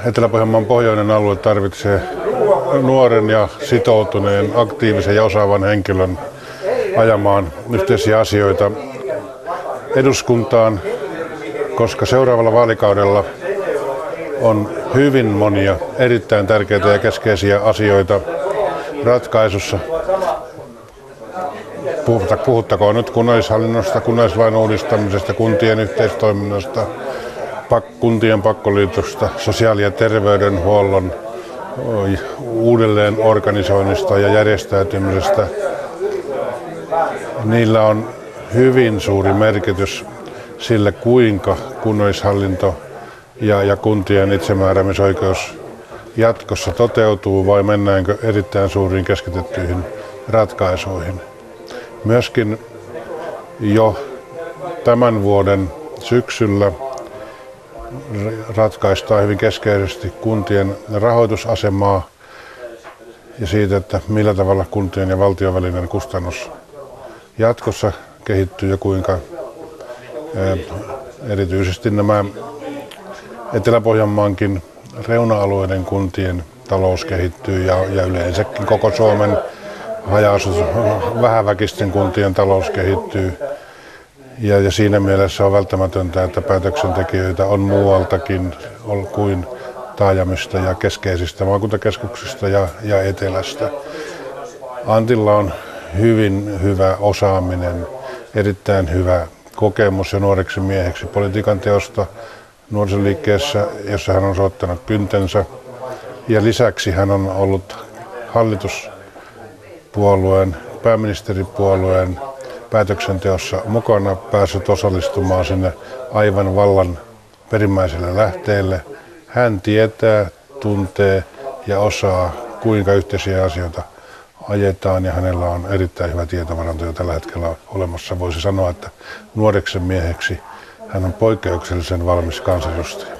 Etelä-Pohjanmaan pohjoinen alue tarvitsee nuoren ja sitoutuneen, aktiivisen ja osaavan henkilön ajamaan yhteisiä asioita eduskuntaan, koska seuraavalla vaalikaudella on hyvin monia erittäin tärkeitä ja keskeisiä asioita ratkaisussa. Puhuttakoon nyt kunnallishallinnosta, kunnallislain uudistamisesta, kuntien yhteistoiminnasta, kuntien pakkoliitosta, sosiaali- ja terveydenhuollon uudelleen organisoinnista ja järjestäytymisestä. Niillä on hyvin suuri merkitys sille, kuinka kunnallishallinto ja kuntien itsemääräämisoikeus jatkossa toteutuu vai mennäänkö erittäin suuriin keskitettyihin ratkaisuihin. Myöskin jo tämän vuoden syksyllä ratkaistaan hyvin keskeisesti kuntien rahoitusasemaa ja siitä, että millä tavalla kuntien ja valtion välinen kustannus jatkossa kehittyy ja kuinka erityisesti nämä Etelä-Pohjanmaankin reuna-alueiden kuntien talous kehittyy ja yleensäkin koko Suomen vähäväkisten kuntien talous kehittyy. Ja siinä mielessä on välttämätöntä, että päätöksentekijöitä on muualtakin kuin taajamista ja keskeisistä maakuntakeskuksista ja etelästä. Antilla on hyvin hyvä osaaminen, erittäin hyvä kokemus jo nuoreksi mieheksi politiikan teosta nuorisoliikkeessä, jossa hän on soittanut kyntensä. Ja lisäksi hän on ollut hallituspuolueen, pääministeripuolueen päätöksenteossa mukana, päässyt osallistumaan sinne aivan vallan perimmäiselle lähteelle. Hän tietää, tuntee ja osaa, kuinka yhteisiä asioita ajetaan, ja hänellä on erittäin hyvä tietovaranto jo tällä hetkellä olemassa. Voisi sanoa, että nuoreksi mieheksi hän on poikkeuksellisen valmis kansanedustaja.